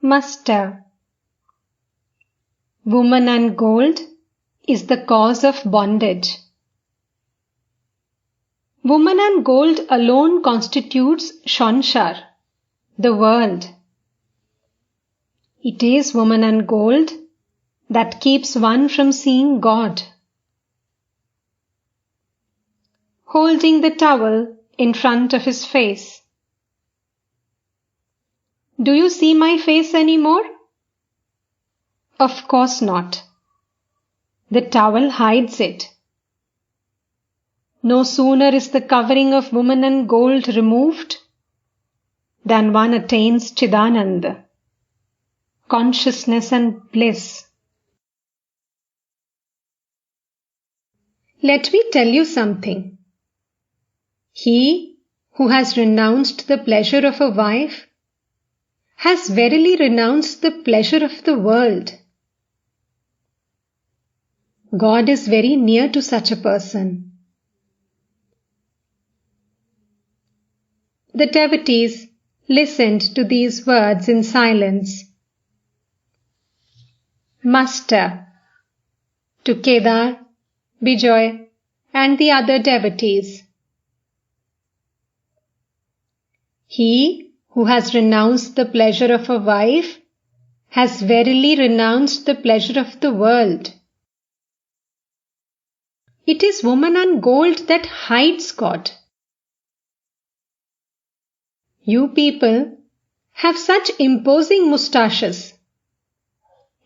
Muster. Woman and gold is the cause of bondage. Woman and gold alone constitutes Sanshar, the world. It is woman and gold that keeps one from seeing God. Holding the towel in front of his face. Do you see my face anymore? Of course not. The towel hides it. No sooner is the covering of woman and gold removed than one attains Chidananda, consciousness and bliss. Let me tell you something. He who has renounced the pleasure of a wife has verily renounced the pleasure of the world. God is very near to such a person. The devotees listened to these words in silence. Master, to Kedar, Bijoy, and the other devotees. He who has renounced the pleasure of a wife has verily renounced the pleasure of the world. It is woman and gold that hides God. You people have such imposing moustaches,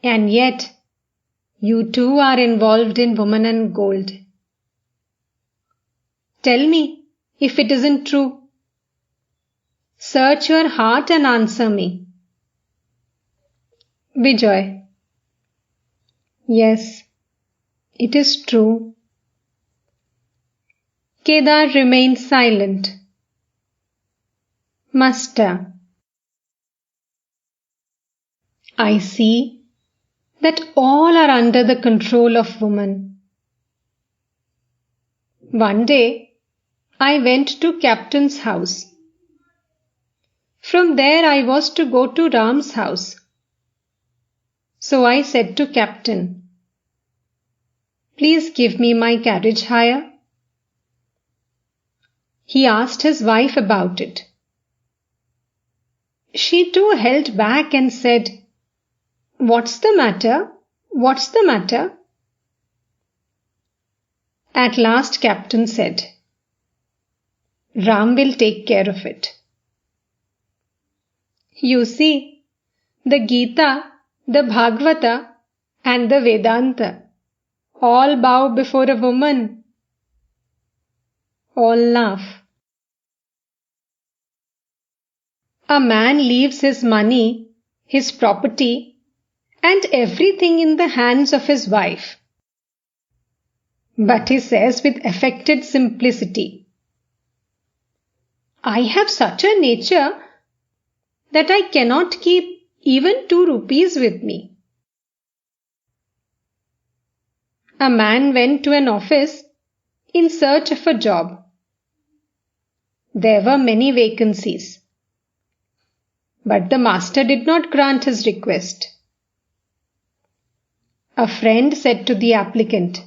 and yet you too are involved in woman and gold. Tell me if it isn't true. Search your heart and answer me. Bijoy. Yes, it is true. Kedar remained silent. Master. I see that all are under the control of woman. One day, I went to Captain's house. From there I was to go to Ram's house. So I said to Captain, "Please give me my carriage hire." He asked his wife about it. She too held back and said, "What's the matter? What's the matter?" At last Captain said, "Ram will take care of it." You see, the Gita, the Bhagavata, and the Vedanta all bow before a woman. All laugh. A man leaves his money, his property, and everything in the hands of his wife. But he says with affected simplicity, "I have such a nature that I cannot keep even 2 rupees with me." A man went to an office in search of a job. There were many vacancies, but the master did not grant his request. A friend said to the applicant,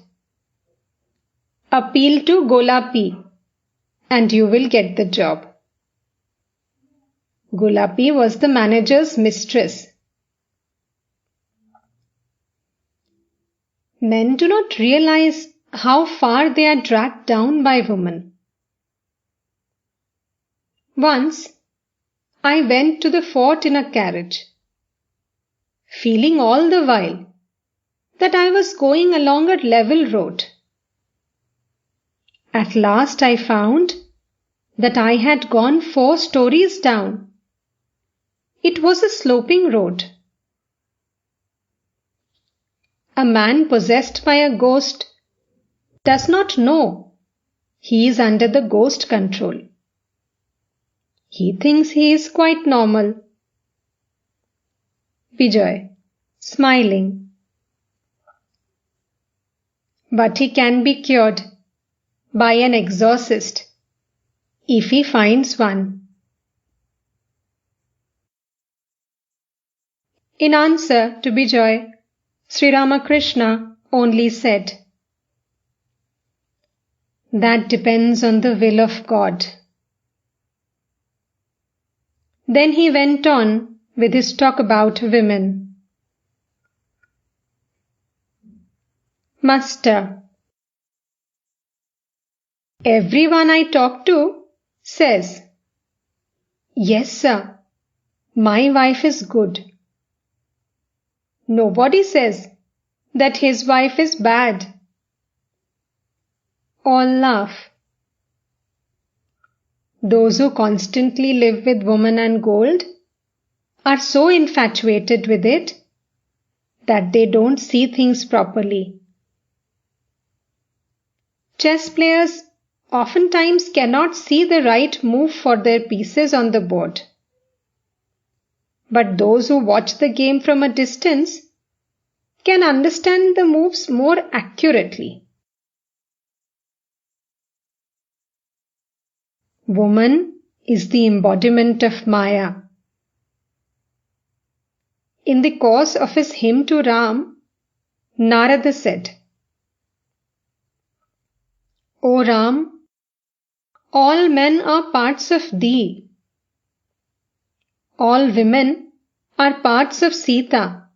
"Appeal to Golapi and you will get the job." Golapi was the manager's mistress. Men do not realize how far they are dragged down by women. Once, I went to the fort in a carriage, feeling all the while that I was going along a level road. At last I found that I had gone 4 stories down. It was a sloping road. A man possessed by a ghost does not know he is under the ghost control. He thinks he is quite normal. Bijoy, smiling. But he can be cured by an exorcist if he finds one. In answer to Bijoy, Sri Ramakrishna only said, "That depends on the will of God." Then he went on with his talk about women. Master: Everyone I talk to says, "Yes, sir, my wife is good." Nobody says that his wife is bad. All laugh. Those who constantly live with woman and gold are so infatuated with it that they don't see things properly. Chess players oftentimes cannot see the right move for their pieces on the board. But those who watch the game from a distance can understand the moves more accurately. Woman is the embodiment of Maya. In the course of his hymn to Ram, Narada said, "O Ram, all men are parts of thee. All women are parts of Sita,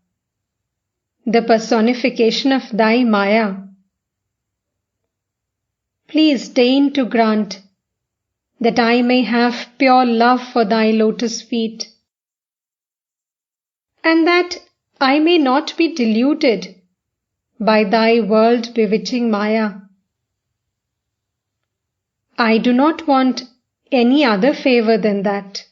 the personification of thy Maya. Please deign to grant that I may have pure love for thy lotus feet, and that I may not be deluded by thy world-bewitching Maya. I do not want any other favor than that."